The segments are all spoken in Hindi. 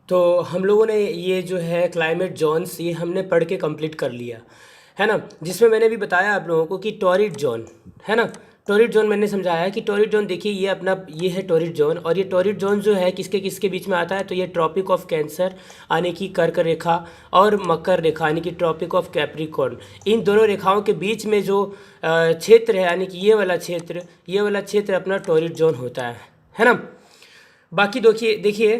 तो हम लोगों ने ये जो है क्लाइमेट जोन्स ये हमने पढ़ के कंप्लीट कर लिया है ना, जिसमें मैंने भी बताया आप लोगों को कि टॉरिड जोन है ना। टॉरिड जोन मैंने समझाया है कि टॉरिड जोन देखिए ये अपना ये है टॉरिड जोन, और ये टॉरिड जोन जो है किसके किसके बीच में आता है, तो ये ट्रॉपिक ऑफ कैंसर यानी कि कर्क रेखा और मकर रेखा यानी कि ट्रॉपिक ऑफ कैप्रिकॉर्न, इन दोनों रेखाओं के बीच में जो क्षेत्र है यानी कि ये वाला क्षेत्र अपना टॉरिड जोन होता है ना। बाकी देखिए देखिए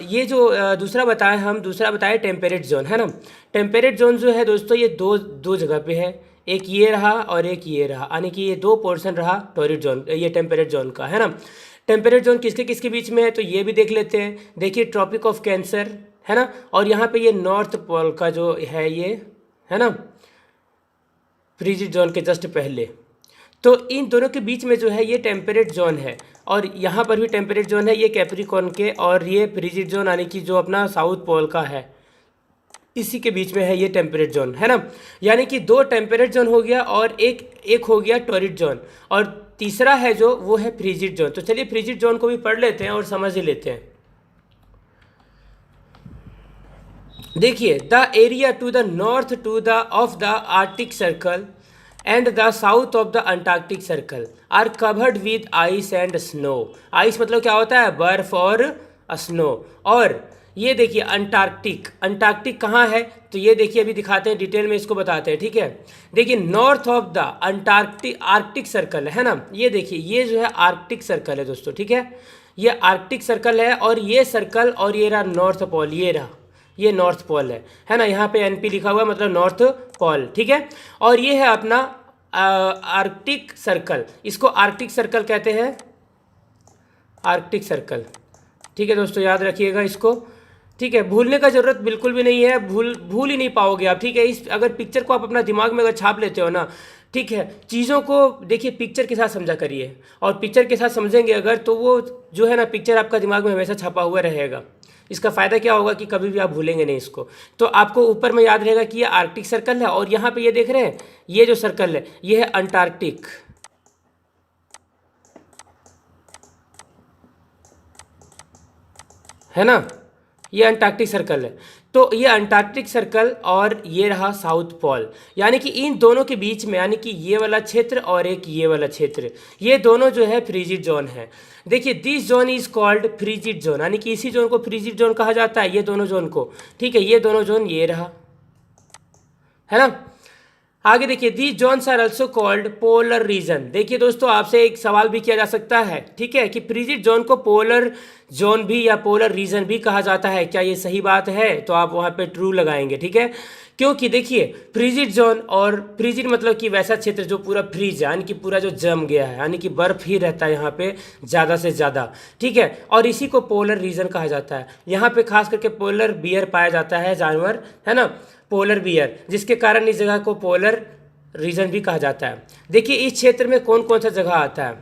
ये जो दूसरा बताए टेम्परेट जोन है ना। टेम्परेट जोन जो है दोस्तों ये दो दो जगह पे है, एक ये रहा और एक ये रहा, यानी कि ये दो पोर्शन रहा टॉरिड जोन ये टेम्परेट जोन का है ना। टेम्परेट जोन किसके किसके बीच में है तो ये भी देख लेते हैं। देखिए ट्रॉपिक ऑफ कैंसर है ना, और यहाँ पे ये नॉर्थ पोल का जो है ये है ना, फ्रीजिड जोन के जस्ट पहले। तो इन दोनों के बीच में जो है ये टेम्परेट जोन है, और यहाँ पर भी टेम्परेट जोन है ये कैप्रिकॉर्न के, और ये फ्रीजिड जोन यानी कि जो अपना साउथ पोल का है इसी के बीच में है ये टेम्परेट जोन है ना। यानी कि दो टेम्परेट जोन हो गया और एक एक हो गया टॉरिड जोन, और तीसरा है जो वो है फ्रीजिड जोन। तो चलिए फ्रीजिड जोन को भी पढ़ लेते हैं और समझ ही लेते हैं। देखिए the area to the north to the of the Arctic Circle and the south of the Antarctic Circle are covered with ice and snow. Ice मतलब क्या होता है, बर्फ और स्नो। और ये देखिए अंटार्कटिक, अंटार्कटिक कहाँ है तो ये देखिए अभी दिखाते हैं, डिटेल में इसको बताते हैं, ठीक है। देखिए north of the Antarctic Arctic circle है ना, ये देखिए ये जो है आर्कटिक सर्कल है दोस्तों, ठीक है। ये आर्कटिक सर्कल है, और ये सर्कल और ये रहा नॉर्थ पोल, ये नॉर्थ पोल है ना। यहाँ पे एनपी लिखा हुआ है मतलब नॉर्थ पोल, ठीक है। और ये है अपना आर्कटिक सर्कल, इसको आर्कटिक सर्कल कहते हैं, आर्कटिक सर्कल, ठीक है दोस्तों, याद रखिएगा इसको, ठीक है। भूलने का जरूरत बिल्कुल भी नहीं है, भूल ही नहीं पाओगे आप, ठीक है। इस अगर पिक्चर को आप अपना दिमाग में अगर छाप लेते हो ना, ठीक है, चीज़ों को देखिए पिक्चर के साथ समझा करिए, और पिक्चर के साथ समझेंगे अगर तो वो जो है ना पिक्चर आपका दिमाग में हमेशा छपा हुआ रहेगा। इसका फ़ायदा क्या होगा कि कभी भी आप भूलेंगे नहीं इसको। तो आपको ऊपर में याद रहेगा कि ये आर्कटिक सर्कल है, और यहाँ पे ये देख रहे हैं ये जो सर्कल है ये है अंटार्कटिक, है ना, ये अंटार्कटिक सर्कल है। तो ये अंटार्कटिक सर्कल और ये रहा साउथ पोल, यानी कि इन दोनों के बीच में यानी कि ये वाला क्षेत्र और एक ये वाला क्षेत्र, ये दोनों जो है फ्रीजिड जोन है। देखिए this zone is called frigid zone, यानी कि इसी जोन को फ्रीजिड जोन कहा जाता है, ये दोनों जोन को, ठीक है। ये दोनों जोन ये रहा है ना। आगे देखिए the zones are also called polar region. देखिए दोस्तों आपसे एक सवाल भी किया जा सकता है, ठीक है, कि फ्रीजिड जोन को पोलर जोन भी या पोलर रीजन भी कहा जाता है, क्या ये सही बात है, तो आप वहाँ पे ट्रू लगाएंगे, ठीक है। क्योंकि देखिए फ्रीजिड जोन, और फ्रीजिड मतलब कि वैसा क्षेत्र जो पूरा फ्रीज है यानी कि पूरा जो जम गया है, यानी कि बर्फ ही रहता है यहाँ पे ज़्यादा से ज़्यादा, ठीक है। और इसी को पोलर रीजन कहा जाता है। यहाँ पे खास करके पोलर बियर पाया जाता है जानवर, है ना, पोलर बियर, जिसके कारण इस जगह को पोलर रीजन भी कहा जाता है। देखिए इस क्षेत्र में कौन कौन सा जगह आता है,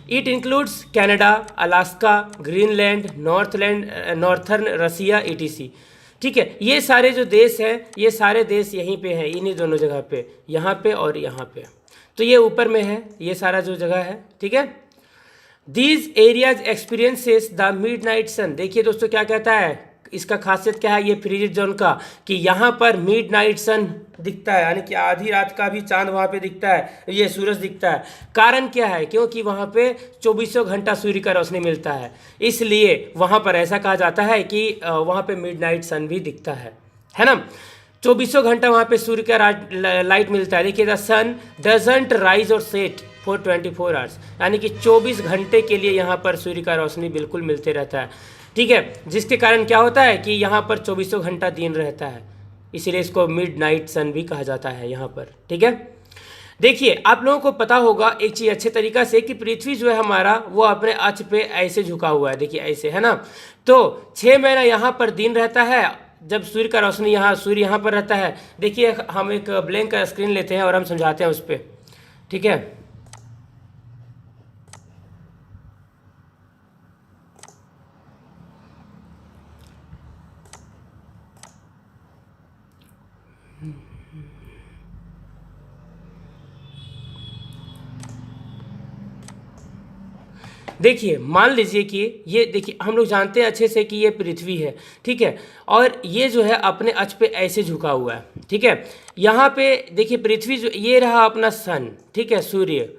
it includes Canada, Alaska, Greenland, northern Russia etc, ठीक है। ये सारे जो देश हैं ये सारे देश यहीं पे हैं, इन्हीं दोनों जगह पे, यहाँ पे और यहाँ पे। तो ये ऊपर में है ये सारा जो जगह है, ठीक है। These areas experiences the midnight sun. देखिए दोस्तों क्या कहता है, इसका खासियत क्या है ये फ्रीजिड जोन का, कि यहाँ पर मिड नाइट सन दिखता है, यानी कि आधी रात का भी चांद वहाँ पे दिखता है, ये सूरज दिखता है। कारण क्या है, क्योंकि वहाँ पे चौबीसों घंटा सूर्य का रोशनी मिलता है, इसलिए वहाँ पर ऐसा कहा जाता है कि वहाँ पे मिड नाइट सन भी दिखता है ना। चौबीसों घंटा वहाँ पे सूर्य का लाइट मिलता है। देखिए द सन डजंट राइज और सेट फॉर 24 आवर्स, यानी कि 24 घंटे के लिए यहाँ पर सूर्य का रोशनी बिल्कुल मिलते रहता है, ठीक है। जिसके कारण क्या होता है कि यहाँ पर चौबीसों घंटा दिन रहता है, इसीलिए इसको मिड नाइट सन भी कहा जाता है यहाँ पर, ठीक है। देखिए आप लोगों को पता होगा एक चीज़ अच्छे तरीक़ा से कि पृथ्वी जो है हमारा वो अपने अक्ष पे ऐसे झुका हुआ है, देखिए ऐसे, है ना। तो 6 महीना यहाँ पर दिन रहता है, जब सूर्य का रोशनी सूर्य यहाँ पर रहता है। देखिए हम एक ब्लैंक स्क्रीन लेते हैं और हम समझाते हैं उस पर, ठीक है। देखिए मान लीजिए कि ये देखिए हम लोग जानते हैं अच्छे से कि ये पृथ्वी है, ठीक है, और ये जो है अपने अक्ष पे ऐसे झुका हुआ है, ठीक है। यहाँ पे देखिए पृथ्वी जो ये रहा अपना सन, ठीक है, सूर्य,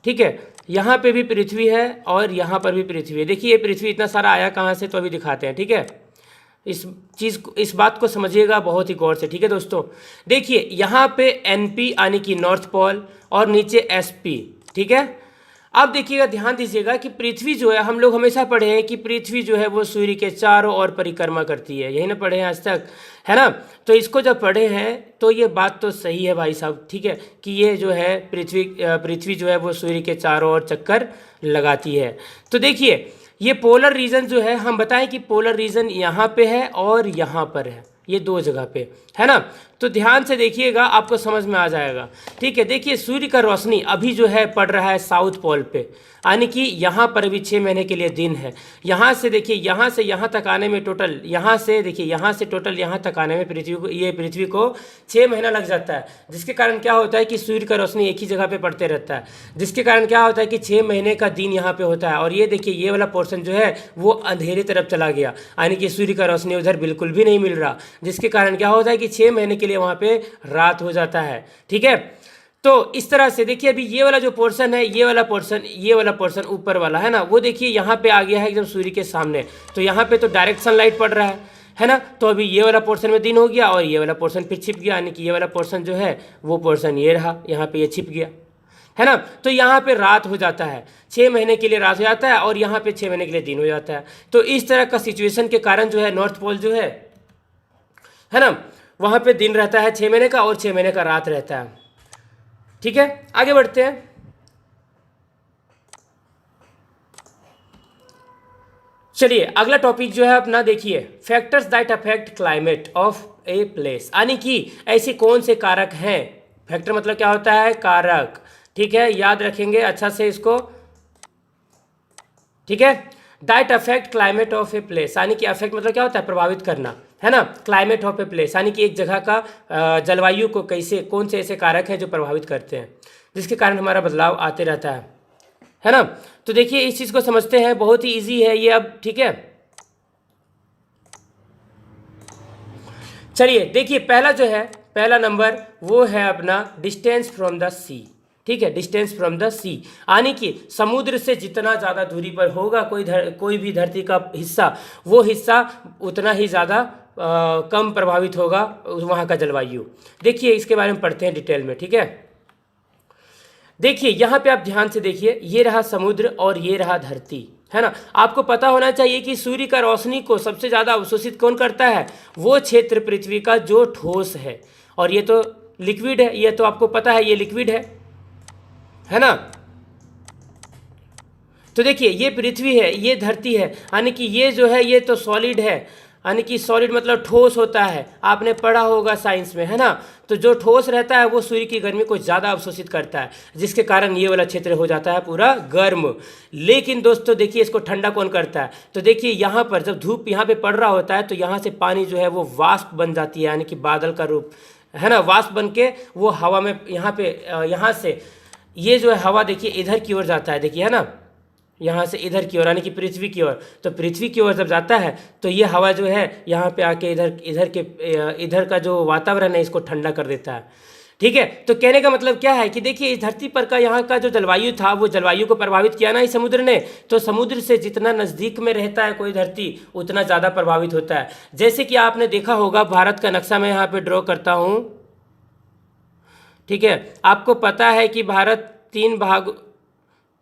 ठीक है, यहाँ पे भी पृथ्वी है और यहाँ पर भी पृथ्वी है। देखिए ये पृथ्वी इतना सारा आया कहाँ से, तो अभी दिखाते हैं, ठीक है। इस बात को समझिएगा बहुत ही गौर से, ठीक है दोस्तों। देखिए यहाँ पे NP यानी कि नॉर्थ पोल और नीचे SP, ठीक है। अब देखिएगा ध्यान दीजिएगा कि पृथ्वी जो है, हम लोग हमेशा पढ़े हैं कि पृथ्वी जो है वो सूर्य के चारों ओर परिक्रमा करती है, यही ना पढ़े हैं आज तक, है ना। तो इसको जब पढ़े हैं तो ये बात तो सही है भाई साहब, ठीक है, कि ये जो है पृथ्वी जो है वो सूर्य के चारों ओर चक्कर लगाती है। तो देखिए ये पोलर रीजन जो है, हम बताएं कि पोलर रीजन यहाँ पे है और यहाँ पर है, ये दो जगह पे है ना। तो ध्यान से देखिएगा, आपको समझ में आ जाएगा, ठीक है। देखिए सूर्य का रोशनी अभी जो है पड़ रहा है साउथ पोल पे, यानी कि यहाँ पर भी 6 महीने के लिए दिन है। यहाँ से देखिए, यहाँ से यहाँ तक आने में टोटल, यहाँ से देखिए, यहाँ से टोटल यहाँ तक आने में पृथ्वी को 6 महीना लग जाता है। जिसके कारण क्या होता है कि सूर्य का रोशनी एक ही जगह पे पड़ते रहता है, जिसके कारण क्या होता है कि 6 महीने का दिन यहाँ पे होता है। और ये देखिए ये वाला पोर्शन जो है वो अंधेरे तरफ चला गया, यानी कि सूर्य का रोशनी उधर बिल्कुल भी नहीं मिल रहा, जिसके कारण क्या होता है कि 6 महीने के लिए वहाँ पे रात हो जाता है, ठीक है। तो इस तरह से देखिए अभी ये वाला जो पोर्शन है, ये वाला पोर्शन ऊपर वाला है ना, वो देखिए यहाँ पे आ गया है एकदम सूर्य के सामने, तो यहाँ पे तो डायरेक्ट सनलाइट पड़ रहा है ना। तो अभी ये वाला पोर्शन में दिन हो गया और ये वाला पोर्शन फिर छिप गया, यानी कि ये वाला पोर्शन जो है वो पोर्शन ये रहा, यहाँ पे ये छिप गया, है ना। तो यहाँ पे रात हो जाता है, 6 महीने के लिए रात हो जाता है और यहाँ पे 6 महीने के लिए दिन हो जाता है। तो इस तरह का सिचुएशन के कारण जो है नॉर्थ पोल जो है ना, वहाँ पे दिन रहता है 6 महीने का और 6 महीने का रात रहता है, ठीक है। आगे बढ़ते हैं। चलिए अगला टॉपिक जो है अपना देखिए, factors that affect climate of a place, यानी कि ऐसे कौन से कारक हैं। फैक्टर मतलब क्या होता है, कारक, ठीक है, याद रखेंगे अच्छा से इसको, ठीक है। That affect climate of a place, यानी कि अफेक्ट मतलब क्या होता है, प्रभावित करना, है ना। क्लाइमेट ऑफ ए प्लेस यानी कि एक जगह का जलवायु को कैसे, कौन से ऐसे कारक हैं जो प्रभावित करते हैं, जिसके कारण हमारा बदलाव आते रहता है ना। तो देखिए इस चीज़ को समझते हैं, बहुत ही इजी है ये अब, ठीक है। चलिए देखिए पहला जो है, पहला नंबर वो है अपना डिस्टेंस फ्रॉम द सी, ठीक है, डिस्टेंस फ्रॉम द सी, यानी कि समुद्र से जितना ज़्यादा दूरी पर होगा कोई भी धरती का हिस्सा, वो हिस्सा उतना ही ज़्यादा कम प्रभावित होगा वहाँ का जलवायु। देखिए इसके बारे में पढ़ते हैं डिटेल में, ठीक है। देखिए यहाँ पे आप ध्यान से देखिए, ये रहा समुद्र और ये रहा धरती, है ना। आपको पता होना चाहिए कि सूर्य का रोशनी को सबसे ज़्यादा अवशोषित कौन करता है, वो क्षेत्र पृथ्वी का जो ठोस है, और ये तो लिक्विड है, ये तो आपको पता है ये लिक्विड है ना। तो देखिए ये पृथ्वी है, ये धरती है, यानी कि ये जो है ये तो सॉलिड है, यानी कि सॉलिड मतलब ठोस होता है, आपने पढ़ा होगा साइंस में, है ना। तो जो ठोस रहता है वो सूर्य की गर्मी को ज़्यादा अवशोषित करता है, जिसके कारण ये वाला क्षेत्र हो जाता है पूरा गर्म। लेकिन दोस्तों देखिए इसको ठंडा कौन करता है, तो देखिए यहाँ पर जब धूप यहाँ पे पड़ रहा होता है तो यहाँ से पानी जो है वो वाष्प बन जाती है, यानी कि बादल का रूप, है ना। वाष्प बन के वो हवा में यहाँ से ये जो है हवा देखिए इधर की ओर जाता है, देखिए, है ना, यहाँ से इधर की ओर, यानी कि पृथ्वी की ओर। तो पृथ्वी की ओर जब जाता है तो ये हवा जो है यहाँ पे आके इधर का जो वातावरण है इसको ठंडा कर देता है, ठीक है। तो कहने का मतलब क्या है कि देखिए इस धरती पर का यहाँ का जो जलवायु था, वो जलवायु को प्रभावित किया ना इस समुद्र ने, तो समुद्र से जितना नज़दीक में रहता है कोई धरती उतना ज़्यादा प्रभावित होता है। जैसे कि आपने देखा होगा भारत का नक्शा मैं यहाँ पर ड्रॉ करता हूँ, ठीक है। आपको पता है कि भारत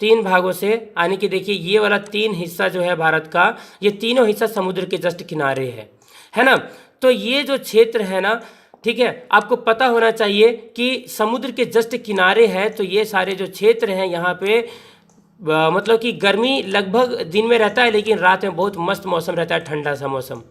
तीन भागों से, यानी कि देखिए ये वाला 3 हिस्सा जो है भारत का, ये तीनों हिस्सा समुद्र के जस्ट किनारे है ना। तो ये जो क्षेत्र है ना, ठीक है, आपको पता होना चाहिए कि समुद्र के जस्ट किनारे है, तो ये सारे जो क्षेत्र हैं यहाँ पे मतलब कि गर्मी लगभग दिन में रहता है, लेकिन रात में बहुत मस्त मौसम रहता है, ठंडा सा मौसम,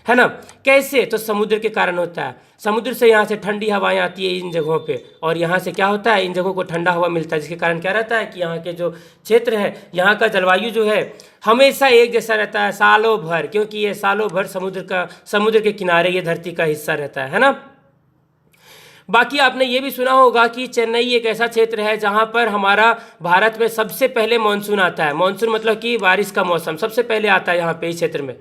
है ना। कैसे, तो समुद्र के कारण होता है, समुद्र से यहाँ से ठंडी हवाएं आती है इन जगहों पे, और यहाँ से क्या होता है, इन जगहों को ठंडा हवा मिलता है, जिसके कारण क्या रहता है कि यहाँ के जो क्षेत्र है, यहाँ का जलवायु जो है हमेशा एक जैसा रहता है सालों भर, क्योंकि ये सालों भर समुद्र के किनारे ये धरती का हिस्सा रहता है ना। बाकी आपने ये भी सुना होगा कि चेन्नई एक ऐसा क्षेत्र है जहाँ पर हमारा भारत में सबसे पहले मानसून आता है। मानसून मतलब कि बारिश का मौसम सबसे पहले आता है यहाँ पे इस क्षेत्र में।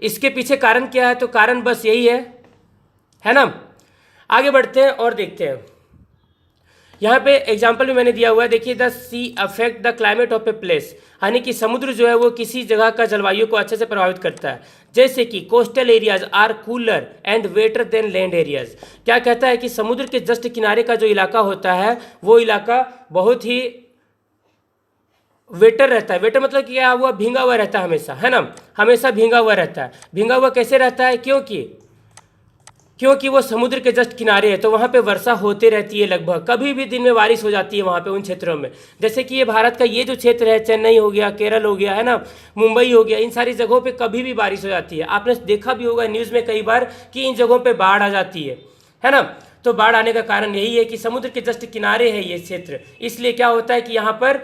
इसके पीछे कारण क्या है? तो कारण बस यही है ना। आगे बढ़ते हैं और देखते हैं। यहाँ पे एग्जाम्पल भी मैंने दिया हुआ है, देखिए, the sea affect the climate of a place, यानी कि समुद्र जो है वो किसी जगह का जलवायु को अच्छे से प्रभावित करता है। जैसे कि coastal areas are cooler and wetter than land areas. क्या कहता है कि समुद्र के जस्ट किनारे का जो इलाका होता है वो इलाका बहुत ही वेटर रहता है। वेटर मतलब कि क्या हुआ? भींगा हुआ रहता है हमेशा, है ना, हमेशा भींगा हुआ रहता है। भींगा हुआ कैसे रहता है? क्योंकि वो समुद्र के जस्ट किनारे है, तो वहाँ पे वर्षा होते रहती है, लगभग कभी भी दिन में बारिश हो जाती है वहाँ पे उन क्षेत्रों में। जैसे कि ये भारत का ये जो क्षेत्र है, चेन्नई हो गया, केरल हो गया, है ना, मुंबई हो गया, इन सारी जगहों पे कभी भी बारिश हो जाती है। आपने देखा भी होगा न्यूज़ में कई बार कि इन जगहों पर बाढ़ आ जाती है ना। तो बाढ़ आने का कारण यही है कि समुद्र के जस्ट किनारे है ये क्षेत्र, इसलिए क्या होता है कि यहाँ पर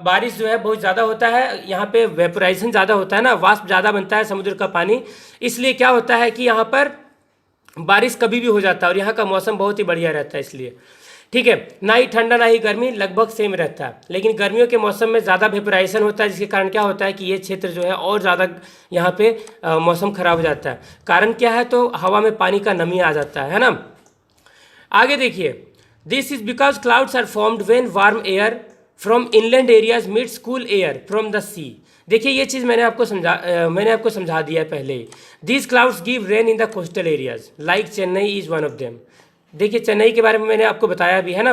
बारिश जो है बहुत ज़्यादा होता है। यहाँ पे वेपोराइजेशन ज़्यादा होता है ना, वाष्प ज़्यादा बनता है समुद्र का पानी, इसलिए क्या होता है कि यहाँ पर बारिश कभी भी हो जाता है और यहाँ का मौसम बहुत ही बढ़िया रहता है इसलिए। ठीक है, ना ही ठंडा ना ही गर्मी, लगभग सेम रहता है। लेकिन गर्मियों के मौसम में ज़्यादा वेपोराइजेशन होता है, जिसके कारण क्या होता है कि ये क्षेत्र जो है और ज़्यादा यहाँ पे मौसम खराब हो जाता है। कारण क्या है? तो हवा में पानी का नमी आ जाता है ना। आगे देखिए, this is because clouds are formed when warm air from inland areas meets cool air from the sea. देखिए, ये चीज़ मैंने आपको समझा दिया है पहले ही। These clouds give rain in the coastal areas like Chennai is one of them. देखिए, चेन्नई के बारे में मैंने आपको बताया भी है ना।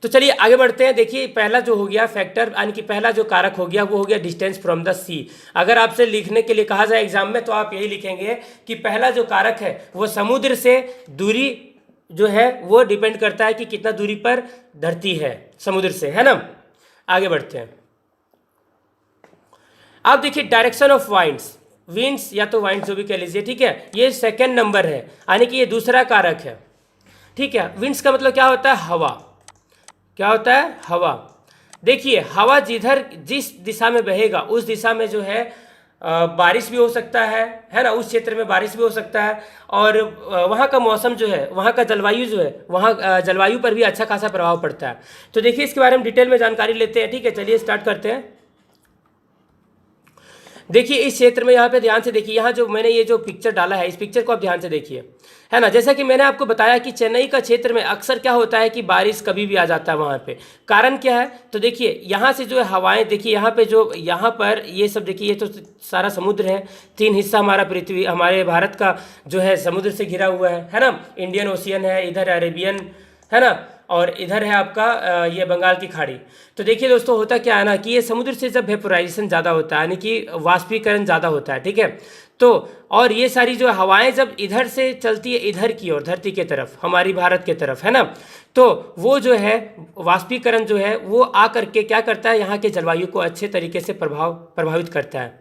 तो चलिए आगे बढ़ते हैं। देखिए, पहला जो हो गया फैक्टर, यानी कि पहला जो कारक हो गया वो हो गया डिस्टेंस फ्रॉम द सी। अगर आपसे लिखने के लिए कहा जाए एग्जाम में तो आप यही लिखेंगे कि पहला जो कारक है वो समुद्र से दूरी जो है वो डिपेंड करता है कि कितना दूरी पर धरती है समुद्र से, है ना। आगे बढ़ते हैं। आप देखिए, डायरेक्शन ऑफ विंड्स या तो वाइंड्स जो भी कह लीजिए, ठीक है, ये सेकंड नंबर है, यानी कि ये दूसरा कारक है। ठीक है, विंड्स का मतलब क्या होता है? हवा। क्या होता है? हवा। देखिए, हवा जिस दिशा में बहेगा उस दिशा में जो है बारिश भी हो सकता है ना, उस क्षेत्र में बारिश भी हो सकता है, और वहाँ का मौसम जो है, वहाँ का जलवायु जो है, वहाँ जलवायु पर भी अच्छा खासा प्रभाव पड़ता है। तो देखिए, इसके बारे में डिटेल में जानकारी लेते हैं। ठीक है, चलिए स्टार्ट करते हैं। देखिए, इस क्षेत्र में यहाँ पे ध्यान से देखिए, यहाँ जो मैंने ये जो पिक्चर डाला है, इस पिक्चर को आप ध्यान से देखिए, है ना। जैसा कि मैंने आपको बताया कि चेन्नई का क्षेत्र में अक्सर क्या होता है कि बारिश कभी भी आ जाता है वहाँ पे। कारण क्या है? तो देखिए, यहाँ से जो है हवाएं, देखिए यहाँ पे जो यहाँ पर ये सब देखिए, ये तो सारा समुद्र है। 3 हिस्सा हमारा पृथ्वी, हमारे भारत का जो है समुद्र से घिरा हुआ है ना। इंडियन ओशियन है, इधर अरेबियन, है ना, और इधर है आपका ये बंगाल की खाड़ी। तो देखिए दोस्तों, होता क्या है ना कि ये समुद्र से जब वेपोराइजेशन ज़्यादा होता है, यानी कि वाष्पीकरण ज़्यादा होता है, ठीक है, तो और ये सारी जो हवाएं जब इधर से चलती है इधर की ओर, धरती के तरफ, हमारी भारत के तरफ, है ना, तो वो जो है वाष्पीकरण जो है वो आ करके क्या करता है, यहाँ के जलवायु को अच्छे तरीके से प्रभावित करता है।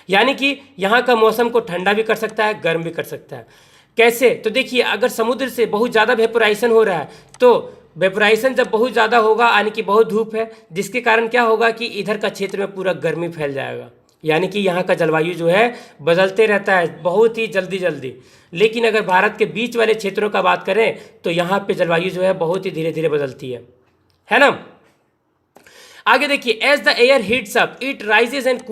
यानी कि यहाँ का मौसम को ठंडा भी कर सकता है, गर्म भी कर सकता है। कैसे? तो देखिए, अगर समुद्र से बहुत ज़्यादा वेपोराइजेशन हो रहा है, तो वेपोराइजेशन जब बहुत ज़्यादा होगा, यानी कि बहुत धूप है, जिसके कारण क्या होगा कि इधर का क्षेत्र में पूरा गर्मी फैल जाएगा। यानी कि यहाँ का जलवायु जो है बदलते रहता है बहुत ही जल्दी। लेकिन अगर भारत के बीच वाले क्षेत्रों का बात करें तो यहाँ पे जलवायु जो है बहुत ही धीरे धीरे बदलती है ना। आगे देखिए, as the air heats up it rises and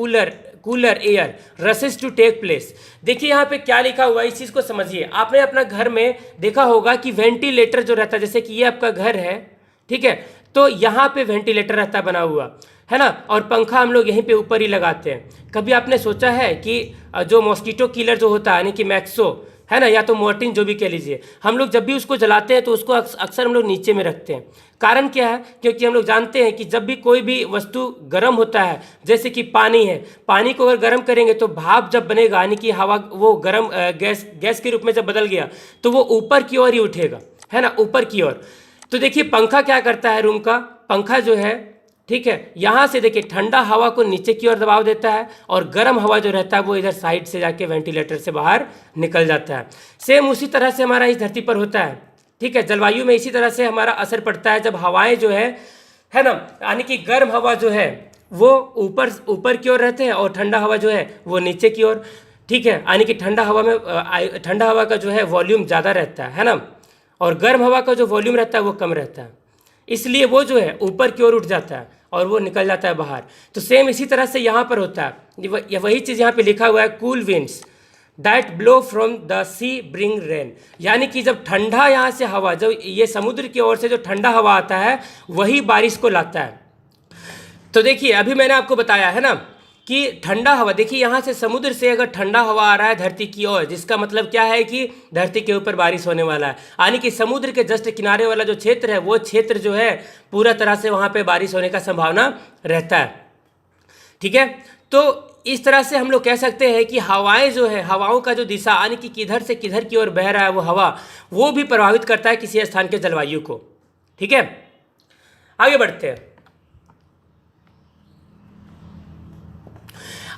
cooler air rushes to take place. देखिए, यहाँ पे क्या लिखा हुआ है, इस चीज़ को समझिए। आपने अपना घर में देखा होगा कि वेंटिलेटर जो रहता है, जैसे कि ये आपका घर है, ठीक है, तो यहाँ पे वेंटिलेटर रहता है बना हुआ, है ना, और पंखा हम लोग यहीं पे ऊपर ही लगाते हैं। कभी आपने सोचा है कि जो मॉस्किटो किलर जो होता है, यानी कि मैक्सो, है ना, या तो मोर्टिन जो भी कह लीजिए, हम लोग जब भी उसको जलाते हैं तो उसको अक्सर हम लोग नीचे में रखते हैं। कारण क्या है? क्योंकि हम लोग जानते हैं कि जब भी कोई भी वस्तु गर्म होता है, जैसे कि पानी है, पानी को अगर गर्म करेंगे तो भाप जब बनेगा, यानी कि हवा वो गर्म गैस के रूप में जब बदल गया तो वो ऊपर की ओर ही उठेगा, है ना, ऊपर की ओर। तो देखिए, पंखा क्या करता है, रूम का पंखा जो है, ठीक है, यहाँ से देखिए ठंडा हवा को नीचे की ओर दबाव देता है, और गर्म हवा जो रहता है वो इधर साइड से जाके वेंटिलेटर से बाहर निकल जाता है। सेम उसी तरह से हमारा इस धरती पर होता है, ठीक है, जलवायु में इसी तरह से हमारा असर पड़ता है। जब हवाएं जो है ना, यानी कि गर्म हवा जो है वो ऊपर की ओर रहते हैं, और ठंडा हवा जो है वो नीचे की ओर, ठीक है, यानी कि ठंडा हवा का जो है वॉल्यूम ज़्यादा रहता है ना, और गर्म हवा का जो वॉल्यूम रहता है वो कम रहता है, इसलिए वो जो है ऊपर की ओर उठ जाता है और वो निकल जाता है बाहर। तो सेम इसी तरह से यहाँ पर होता है, वही चीज़ यहाँ पे लिखा हुआ है, cool winds that blow from the sea bring rain, यानी कि जब ठंडा यहाँ से हवा, जब ये समुद्र की ओर से जो ठंडा हवा आता है वही बारिश को लाता है। तो देखिए अभी मैंने आपको बताया है ना कि ठंडा हवा, देखिए यहाँ से समुद्र से अगर ठंडा हवा आ रहा है धरती की ओर, जिसका मतलब क्या है कि धरती के ऊपर बारिश होने वाला है, यानी कि समुद्र के जस्ट किनारे वाला जो क्षेत्र है वो क्षेत्र जो है पूरा तरह से वहाँ पे बारिश होने का संभावना रहता है। ठीक है, तो इस तरह से हम लोग कह सकते हैं कि हवाएं जो है, हवाओं का जो दिशा, यानी कि किधर से किधर की ओर बह रहा है वो हवा, वो भी प्रभावित करता है किसी स्थान के जलवायु को। ठीक है, आगे बढ़ते हैं।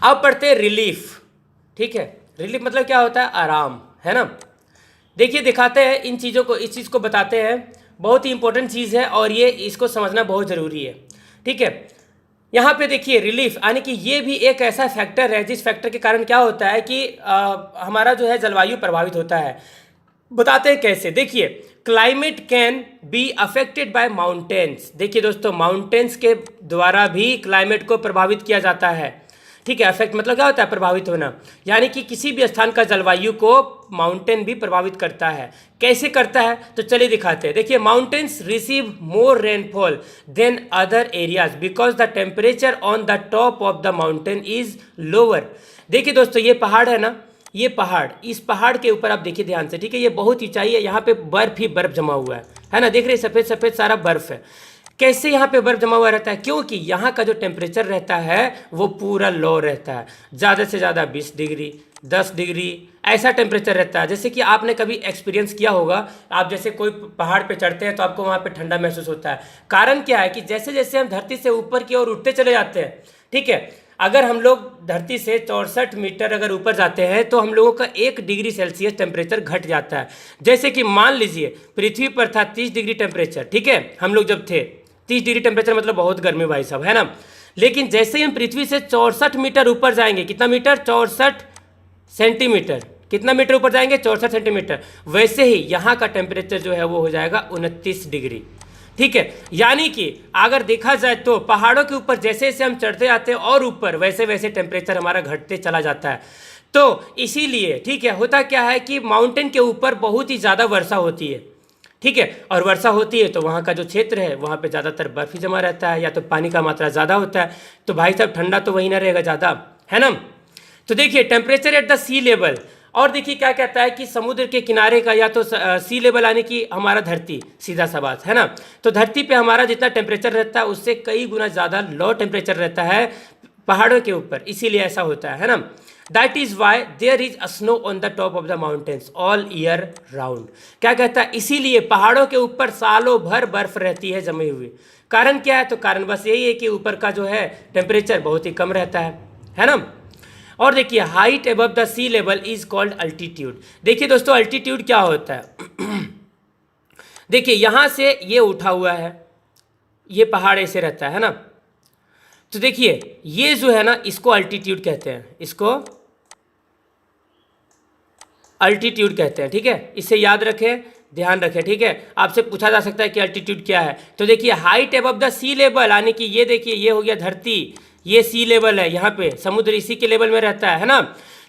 अब पढ़ते हैं रिलीफ। ठीक है, रिलीफ मतलब क्या होता है, आराम, है ना। देखिए दिखाते हैं इन चीज़ों को, इस चीज़ को बताते हैं, बहुत ही इंपॉर्टेंट चीज़ है और ये इसको समझना बहुत ज़रूरी है। ठीक है, यहाँ पे देखिए रिलीफ, यानी कि ये भी एक ऐसा फैक्टर है जिस फैक्टर के कारण क्या होता है कि हमारा जो है जलवायु प्रभावित होता है। बताते हैं कैसे। देखिए climate can be affected by mountains. देखिए दोस्तों, माउंटेन्स के द्वारा भी क्लाइमेट को प्रभावित किया जाता है। ठीक है, अफेक्ट मतलब क्या होता है, प्रभावित होना, यानी कि किसी भी स्थान का जलवायु को माउंटेन भी प्रभावित करता है। कैसे करता है, तो चलिए दिखाते हैं। देखिए mountains receive more rainfall than other areas because the temperature on the top of the mountain is lower. देखिए दोस्तों, ये पहाड़ है ना, ये पहाड़, इस पहाड़ के ऊपर आप देखिए ध्यान से। ठीक है, ये बहुत ऊंचाई है, यहाँ पे बर्फ ही बर्फ जमा हुआ है ना, देख रहे सफ़ेद सफ़ेद सारा बर्फ है। कैसे यहाँ पे बर्फ जमा हुआ रहता है, क्योंकि यहाँ का जो टेम्परेचर रहता है वो पूरा लो रहता है, ज़्यादा से ज़्यादा 20 डिग्री 10 डिग्री ऐसा टेम्परेचर रहता है। जैसे कि आपने कभी एक्सपीरियंस किया होगा, आप जैसे कोई पहाड़ पे चढ़ते हैं तो आपको वहाँ पे ठंडा महसूस होता है। कारण क्या है कि जैसे जैसे हम धरती से ऊपर की ओर उठते चले जाते हैं, ठीक है, अगर हम लोग धरती से 64 मीटर अगर ऊपर जाते हैं तो हम लोगों का 1 डिग्री सेल्सियस टेम्परेचर घट जाता है। जैसे कि मान लीजिए पृथ्वी पर था 30 डिग्री टेम्परेचर, ठीक है, हम लोग जब थे 30 डिग्री टेम्परेचर मतलब बहुत गर्मी भाई साहब, है ना। लेकिन जैसे ही हम पृथ्वी से 64 मीटर ऊपर जाएंगे, कितना मीटर, 64 सेंटीमीटर, कितना मीटर ऊपर जाएंगे, 64 सेंटीमीटर, वैसे ही यहाँ का टेम्परेचर जो है वो हो जाएगा 29 डिग्री। ठीक है, यानी कि अगर देखा जाए तो पहाड़ों के ऊपर जैसे जैसे हम चढ़ते जाते हैं और ऊपर, वैसे वैसे टेम्परेचर हमारा घटते चला जाता है। तो इसीलिए ठीक है, होता क्या है कि माउंटेन के ऊपर बहुत ही ज़्यादा वर्षा होती है। ठीक है, और वर्षा होती है तो वहाँ का जो क्षेत्र है वहाँ पे ज़्यादातर बर्फ ही जमा रहता है, या तो पानी का मात्रा ज़्यादा होता है, तो भाई साहब ठंडा तो वहीं ना रहेगा ज़्यादा, है ना। तो देखिए temperature at the sea level, और देखिए क्या कहता है कि समुद्र के किनारे का या तो सी लेवल यानी कि हमारा धरती, सीधा सा बात है ना, तो धरती पे हमारा जितना टेम्परेचर रहता है उससे कई गुना ज़्यादा लो टेम्परेचर रहता है पहाड़ों के ऊपर, इसीलिए ऐसा होता है ना। That is why there is a snow on the top of the mountains all year round. क्या कहता है, इसीलिए पहाड़ों के ऊपर सालों भर बर्फ रहती है जमी हुई। कारण क्या है, तो कारण बस यही है कि ऊपर का जो है टेम्परेचर बहुत ही कम रहता है ना। और देखिए height above the sea level is called altitude. देखिए दोस्तों अल्टीट्यूड क्या होता है देखिए यहाँ से ये उठा हुआ है, ये पहाड़ ऐसे रहता है ना, तो देखिए ये जो है ना इसको अल्टीट्यूड कहते हैं, इसको अल्टीट्यूड कहते हैं। ठीक है, इसे याद रखें, ध्यान रखें। ठीक है, आपसे पूछा जा सकता है कि अल्टीट्यूड क्या है, तो देखिए height above the sea level, यानी कि ये देखिए ये हो गया धरती, ये सी लेवल है, यहाँ पे समुद्र इसी के लेवल में रहता है ना।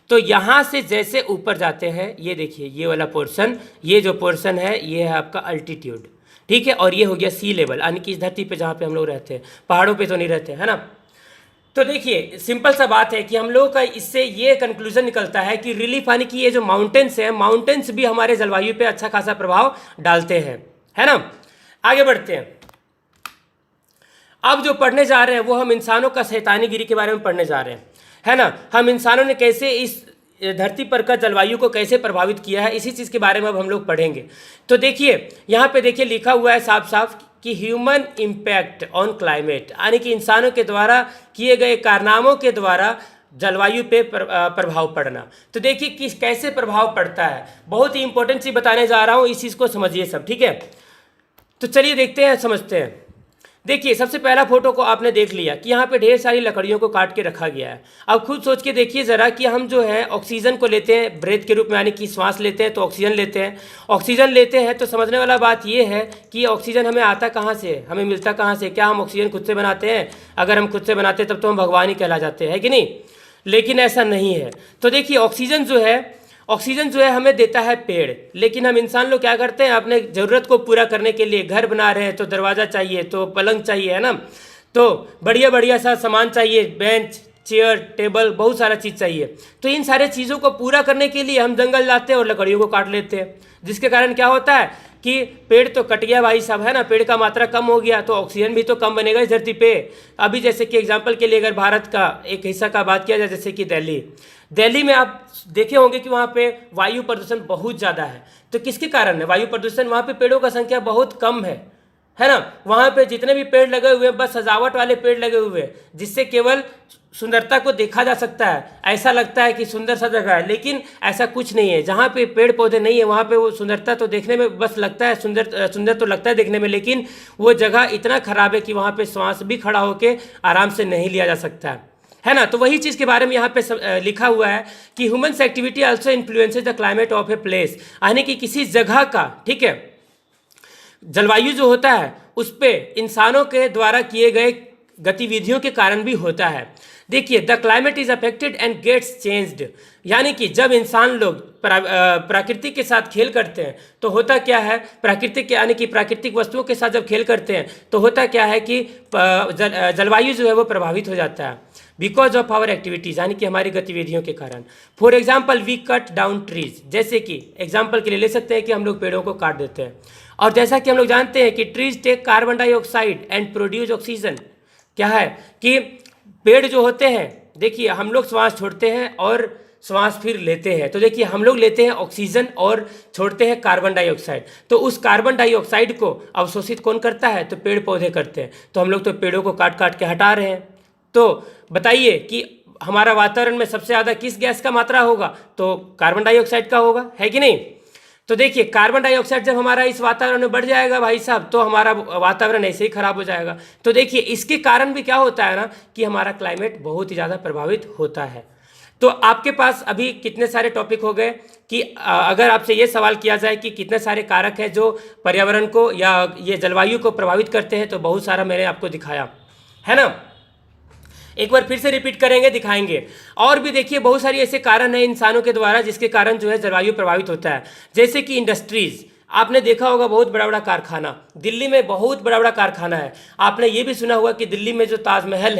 तो यहाँ से जैसे ऊपर जाते हैं, ये देखिए ये वाला पोर्शन, ये जो पोर्शन है ये है आपका अल्टीट्यूड। ठीक है, और ये हो गया सी लेवल, यानी कि इस धरती पे जहाँ पे हम लोग रहते हैं, पहाड़ों पे तो नहीं रहते, है ना। तो देखिए सिंपल सा बात है कि हम लोगों का इससे ये कंक्लूजन निकलता है कि रिलीफ, यानी कि ये जो माउंटेन्स हैं, माउंटेन्स भी हमारे जलवायु पे अच्छा खासा प्रभाव डालते हैं, है ना। आगे बढ़ते हैं। अब जो पढ़ने जा रहे हैं वो हम इंसानों का शैतानीगिरी के बारे में पढ़ने जा रहे हैं, है ना। हम इंसानों ने कैसे इस धरती पर का जलवायु को कैसे प्रभावित किया है, इसी चीज़ के बारे में अब हम लोग पढ़ेंगे। तो देखिए यहाँ पे देखिए लिखा हुआ है साफ साफ कि ह्यूमन इम्पैक्ट ऑन क्लाइमेट, यानी कि इंसानों के द्वारा किए गए कारनामों के द्वारा जलवायु पे प्रभाव पड़ना। तो देखिए किस कैसे प्रभाव पड़ता है, बहुत ही इंपॉर्टेंट चीज़ बताने जा रहा हूँ, इस चीज़ को समझिए सब। ठीक है, तो चलिए देखते हैं, समझते हैं। देखिए सबसे पहला फोटो को आपने देख लिया कि यहाँ पे ढेर सारी लकड़ियों को काट के रखा गया है। अब खुद सोच के देखिए ज़रा कि हम जो है ऑक्सीजन को लेते हैं ब्रेथ के रूप में, यानी कि श्वास लेते हैं तो ऑक्सीजन लेते हैं। ऑक्सीजन लेते हैं तो समझने वाला बात ये है कि ऑक्सीजन हमें आता कहाँ से, हमें मिलता कहाँ से? क्या हम ऑक्सीजन खुद से बनाते हैं? अगर हम खुद से बनाते तब तो हम भगवान ही कहला जाते हैं कि नहीं, लेकिन ऐसा नहीं है। तो देखिए ऑक्सीजन जो है हमें देता है पेड़, लेकिन हम इंसान लोग क्या करते हैं, अपने ज़रूरत को पूरा करने के लिए घर बना रहे हैं तो दरवाज़ा चाहिए, तो पलंग चाहिए, है ना, तो बढ़िया बढ़िया सा सामान चाहिए, बेंच चेयर टेबल, बहुत सारा चीज़ चाहिए। तो इन सारे चीज़ों को पूरा करने के लिए हम जंगल जाते हैं और लकड़ियों को काट लेते हैं, जिसके कारण क्या होता है कि पेड़ तो कट गया भाई साहब, है ना, पेड़ का मात्रा कम हो गया तो ऑक्सीजन भी तो कम बनेगा इस धरती पे। अभी जैसे कि एग्जांपल के लिए अगर भारत का एक हिस्सा का बात किया जाए, जैसे कि दिल्ली में आप देखे होंगे कि वहाँ पे वायु प्रदूषण बहुत ज़्यादा है। तो किसके कारण है वायु प्रदूषण? वहाँ पे पेड़ों का संख्या बहुत कम है ना। वहाँ पे जितने भी पेड़ लगे हुए हैं बस सजावट वाले पेड़ लगे हुए हैं, जिससे केवल सुंदरता को देखा जा सकता है, ऐसा लगता है कि सुंदर सा जगह है, लेकिन ऐसा कुछ नहीं है। जहाँ पे पेड़ पौधे नहीं है वहाँ पे वो सुंदरता तो देखने में बस लगता है सुंदर तो लगता है देखने में, लेकिन वो जगह इतना खराब है कि वहाँ पे श्वास भी खड़ा होकर आराम से नहीं लिया जा सकता है ना। तो वही चीज़ के बारे में यहाँ पे लिखा हुआ है कि humans activity also influences the climate of a place, यानी कि किसी जगह का, ठीक है, जलवायु जो होता है उस पर इंसानों के द्वारा किए गए गतिविधियों के कारण भी होता है। देखिए the climate is affected and gets changed, यानी कि जब इंसान लोग प्रकृति के साथ खेल करते हैं तो होता क्या है, प्राकृतिक यानी कि प्राकृतिक वस्तुओं के साथ जब खेल करते हैं तो होता क्या है कि जलवायु जो है वो प्रभावित हो जाता है बिकॉज ऑफ आवर एक्टिविटीज़, यानी कि हमारी गतिविधियों के कारण। For example we cut down trees, जैसे कि एग्जाम्पल के लिए ले सकते हैं कि हम लोग पेड़ों को काट देते हैं, और जैसा कि हम लोग जानते हैं कि trees take carbon dioxide and produce oxygen. क्या है कि पेड़ जो होते हैं, देखिए हम लोग श्वास छोड़ते हैं और श्वास फिर लेते हैं, तो देखिए हम लोग लेते हैं ऑक्सीजन और छोड़ते हैं कार्बन डाइऑक्साइड। तो उस कार्बन डाइऑक्साइड को अवशोषित कौन करता है? तो पेड़ पौधे करते हैं। तो हम लोग तो पेड़ों को काट काट के हटा रहे हैं। तो बताइए कि हमारा वातावरण में सबसे ज़्यादा किस गैस का मात्रा होगा? तो कार्बन डाइऑक्साइड का होगा, है कि नहीं। तो देखिए कार्बन डाइऑक्साइड जब हमारा इस वातावरण में बढ़ जाएगा भाई साहब, तो हमारा वातावरण ऐसे ही खराब हो जाएगा। तो देखिए इसके कारण भी क्या होता है ना कि हमारा क्लाइमेट बहुत ही ज़्यादा प्रभावित होता है। तो आपके पास अभी कितने सारे टॉपिक हो गए कि अगर आपसे ये सवाल किया जाए कि कितने सारे कारक हैं जो पर्यावरण को या ये जलवायु को प्रभावित करते हैं, तो बहुत सारा मैंने आपको दिखाया, है ना। एक बार फिर से रिपीट करेंगे, दिखाएंगे। और भी देखिए बहुत सारी ऐसे कारण हैं इंसानों के द्वारा जिसके कारण जो है जलवायु प्रभावित होता है, जैसे कि इंडस्ट्रीज़। आपने देखा होगा बहुत बड़ा बड़ा कारखाना, दिल्ली में बहुत बड़ा बड़ा कारखाना है। आपने ये भी सुना होगा कि दिल्ली में जो ताजमहल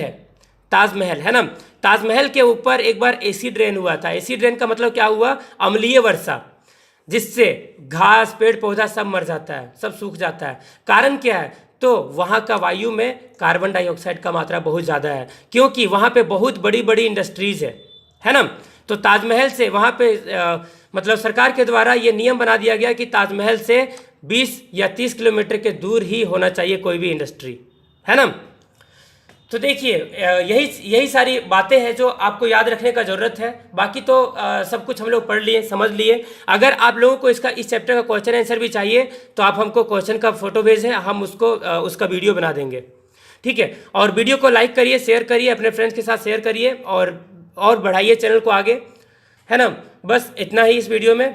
है ना, ताजमहल के ऊपर एक बार एसिड रेन हुआ था। एसिड रेन का मतलब क्या हुआ? अम्लीय वर्षा, जिससे घास पेड़ पौधा सब मर जाता है, सब सूख जाता है। कारण क्या है? तो वहाँ का वायु में कार्बन डाइऑक्साइड का मात्रा बहुत ज़्यादा है, क्योंकि वहाँ पे बहुत बड़ी बड़ी इंडस्ट्रीज़ है ना। तो ताजमहल से वहाँ पे मतलब सरकार के द्वारा ये नियम बना दिया गया कि ताजमहल से 20 या 30 किलोमीटर के दूर ही होना चाहिए कोई भी इंडस्ट्री, है ना। तो देखिए यही सारी बातें हैं जो आपको याद रखने का ज़रूरत है। बाकी तो सब कुछ हम लोग पढ़ लिए, समझ लिए। अगर आप लोगों को इस चैप्टर का क्वेश्चन आंसर भी चाहिए तो आप हमको क्वेश्चन का फोटो भेजें, हम उसका वीडियो बना देंगे, ठीक है। और वीडियो को लाइक करिए, शेयर करिए, अपने फ्रेंड्स के साथ शेयर करिए और बढ़ाइए चैनल को आगे, है ना। बस इतना ही इस वीडियो में।